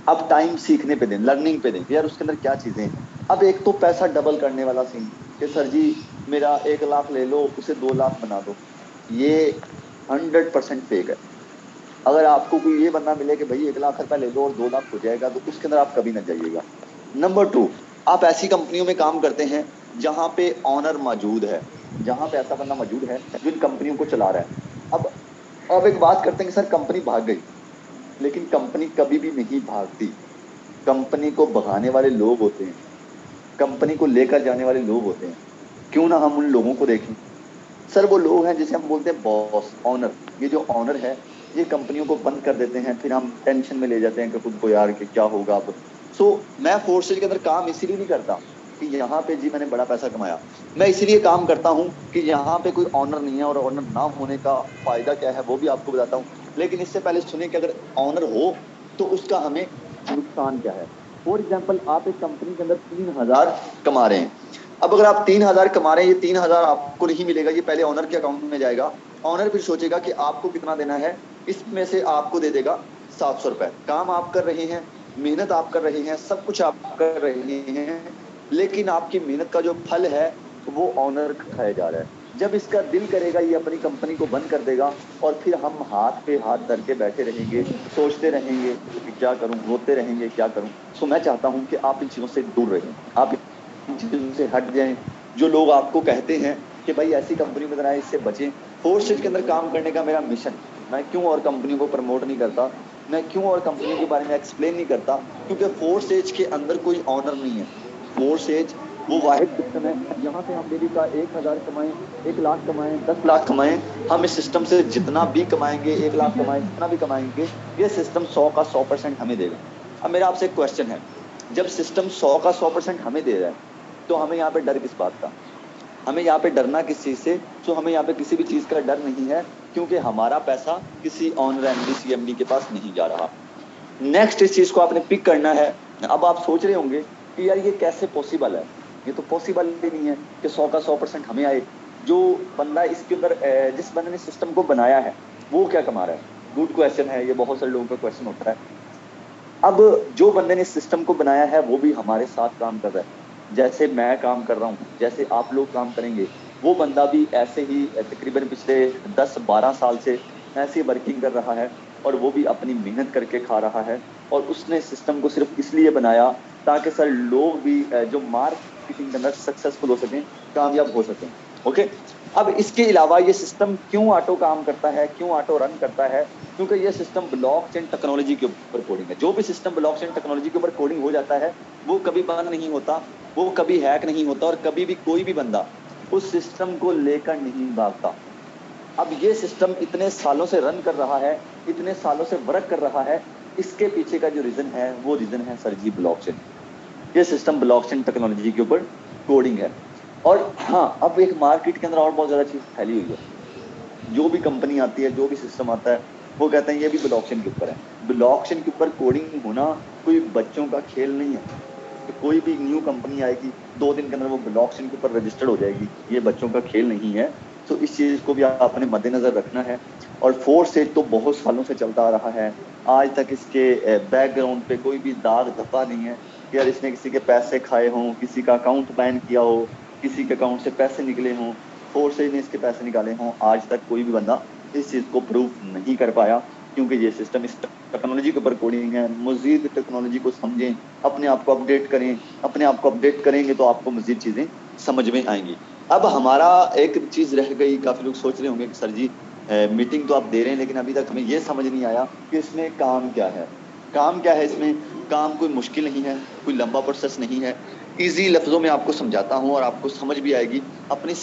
अब टाइम सीखने पे दें, लर्निंग पे दें कि यार उसके अंदर क्या चीजें हैं। अब एक तो पैसा डबल करने वाला सीन कि सर जी मेरा 1 लाख ले लो, उसे 2 लाख बना दो, ये 100% फेक है। अगर आपको कोई ये बंदा मिले कि भाई 1 लाख रुपए ले लो और 2 लाख हो जाएगा, तो उसके अंदर आप कभी ना जाइएगा। नंबर टू, आप ऐसी कंपनियों में काम करते हैं जहां पे ऑनर मौजूद है, जहां पे ऐसा बंदा मौजूद है जो इन कंपनियों को चला रहा है। अब अब एक बात करते हैं कि सर कंपनी भाग गई, लेकिन कंपनी कभी भी नहीं भागती। कंपनी को भगाने वाले लोग होते हैं, कंपनी को लेकर जाने वाले लोग होते हैं। क्यों ना हम उन लोगों को देखें। सर वो लोग हैं जिसे हम बोलते हैं बॉस, ऑनर। ये जो ऑनर है, ये कंपनियों को बंद कर देते हैं, फिर हम टेंशन में ले जाते हैं कि खुद को यार कि क्या होगा अब। मैं फोर्सेज के अंदर काम इसीलिए नहीं करता कि यहाँ पे जी मैंने बड़ा पैसा कमाया। मैं इसीलिए काम करता हूँ कि यहाँ पे कोई ऑनर नहीं है, और ऑनर ना होने का फायदा क्या है वो भी आपको बताता हूँ। लेकिन इससे पहले सुनिए कि अगर ऑनर हो तो उसका हमें नुकसान क्या है। फॉर एग्जाम्पल, आप एक कंपनी के अंदर 3,000 कमा रहे हैं। अब अगर आप 3,000 कमा रहे हैं, ये 3,000 आपको नहीं मिलेगा, ये पहले ऑनर के अकाउंट में जाएगा। ऑनर फिर सोचेगा कि आपको कितना देना है, इसमें से आपको दे देगा 700 रुपए। काम आप कर रहे हैं, मेहनत आप कर रहे हैं, सब कुछ आप कर रहे हैं, लेकिन आपकी मेहनत का जो फल है वो ऑनर खाया जा रहा है। जब इसका दिल करेगा ये अपनी कंपनी को बंद कर देगा, और फिर हम हाथ पे हाथ धर के बैठे रहेंगे, सोचते रहेंगे कि क्या करूं, रोते रहेंगे क्या करूं। मैं चाहता हूं कि आप इन चीजों से दूर रहें, आप इन चीजों से हट जाएं। जो लोग आपको कहते हैं कि भाई ऐसी कंपनी में बनाए, इससे बचें। फोर्सेज के अंदर काम करने का मेरा मिशन, मैं क्यों और कंपनियों को प्रमोट नहीं करता, मैं क्यों और कंपनियों के बारे में एक्सप्लेन नहीं करता, क्योंकि फोर्स एज के अंदर कोई ऑनर नहीं है। फोर्स एज वो वाहिद सिस्टम है जहां पे हम डेली का 1,000 कमाएं, 1 लाख कमाएं, 10 लाख कमाएं, हम इस सिस्टम से जितना भी कमाएंगे, 1 लाख कमाएं, जितना भी कमाएंगे, ये सिस्टम 100 का 100% हमें देगा। अब मेरा आपसे एक क्वेश्चन है, जब सिस्टम 100 का 100% हमें दे रहा है, तो हमें यहाँ पे डर किस बात का, हमें यहाँ पे डरना किस चीज से। हमें यहाँ पे किसी भी चीज का डर नहीं है, क्योंकि हमारा पैसा किसी ऑनर एमडी सीएमडी के पास नहीं जा रहा। नेक्स्ट इस चीज को आपने पिक करना है। अब आप सोच रहे होंगे कि यार ये कैसे पॉसिबल है, ये तो पॉसिबल ही नहीं है कि 100 का 100% हमें आए। जो बंदा इसके अंदर जिस बंदे ने सिस्टम को बनाया है वो क्या कमा रहा है। गुड क्वेश्चन है, ये बहुत सारे लोगों का क्वेश्चन होता है। अब जो बंदे ने सिस्टम को बनाया है वो भी हमारे साथ काम कर रहा है, जैसे मैं काम कर रहा हूँ, जैसे आप लोग काम करेंगे। वो बंदा भी ऐसे ही तकरीबन पिछले 10-12 साल से ऐसे वर्किंग कर रहा है, और वो भी अपनी मेहनत करके खा रहा है। और उसने सिस्टम को सिर्फ इसलिए बनाया ताकि सर लोग भी जो मार्केटिंग के अंदर सक्सेसफुल हो सकें, कामयाब हो सकें। ओके। अब इसके अलावा ये सिस्टम क्यों ऑटो काम करता है, क्यों ऑटो रन करता है, क्योंकि ये सिस्टम ब्लॉकचेन टेक्नोलॉजी के ऊपर कोडिंग है। जो भी सिस्टम ब्लॉकचेन टेक्नोलॉजी के ऊपर कोडिंग हो जाता है वो कभी बंद नहीं होता, वो कभी हैक नहीं होता, और कभी भी कोई भी बंदा उस सिस्टम को लेकर नहीं भागता। अब ये सिस्टम इतने सालों से रन कर रहा है, इतने सालों से वर्क कर रहा है, इसके पीछे का जो रीजन है वो रीजन है सर जी ब्लॉकचेन। ये सिस्टम ब्लॉकचेन टेक्नोलॉजी के ऊपर कोडिंग है। और हाँ, अब एक मार्केट के अंदर और बहुत ज्यादा चीज फैली हुई है। जो भी कंपनी आती है, जो भी सिस्टम आता है, वो कहते हैं ये भी ब्लॉकचेन के ऊपर है। ब्लॉकचेन के ऊपर कोडिंग होना कोई बच्चों का खेल नहीं है कि कोई भी न्यू कंपनी आएगी 2 दिन के अंदर वो ब्लॉकचेन के ऊपर रजिस्टर्ड हो जाएगी, ये बच्चों का खेल नहीं है। तो इस चीज को भी आपने मद्देनजर रखना है। और फोर्स से तो बहुत सालों से चलता आ रहा है, आज तक इसके बैकग्राउंड पे कोई भी दाग धब्बा नहीं है कि यार इसने किसी के पैसे खाए हों, किसी का अकाउंट बैन किया हो, किसी के अकाउंट से पैसे निकले हों, फोर्सेज ने इसके पैसे निकाले हों। आज तक कोई भी बंदा इस चीज को प्रूव नहीं कर पाया, क्योंकि ये सिस्टम इस टेक्नोलॉजी के ऊपर कोडिंग है। मजीद टेक्नोलॉजी को समझें, अपने आप को अपडेट करें, अपने आप को अपडेट करेंगे तो आपको मजीद चीजें समझ में आएंगी। अब हमारा एक चीज रह गई, काफी लोग सोच रहे होंगे कि सर जी मीटिंग तो आप दे रहे हैं, लेकिन अभी तक हमें ये समझ नहीं आया कि इसमें काम क्या है। काम क्या है इसमें? काम कोई मुश्किल नहीं है, कोई लंबा प्रोसेस नहीं है। इजी लफ्जों में आपको समझाता हूं और आपको समझ भी आएगी। अपनी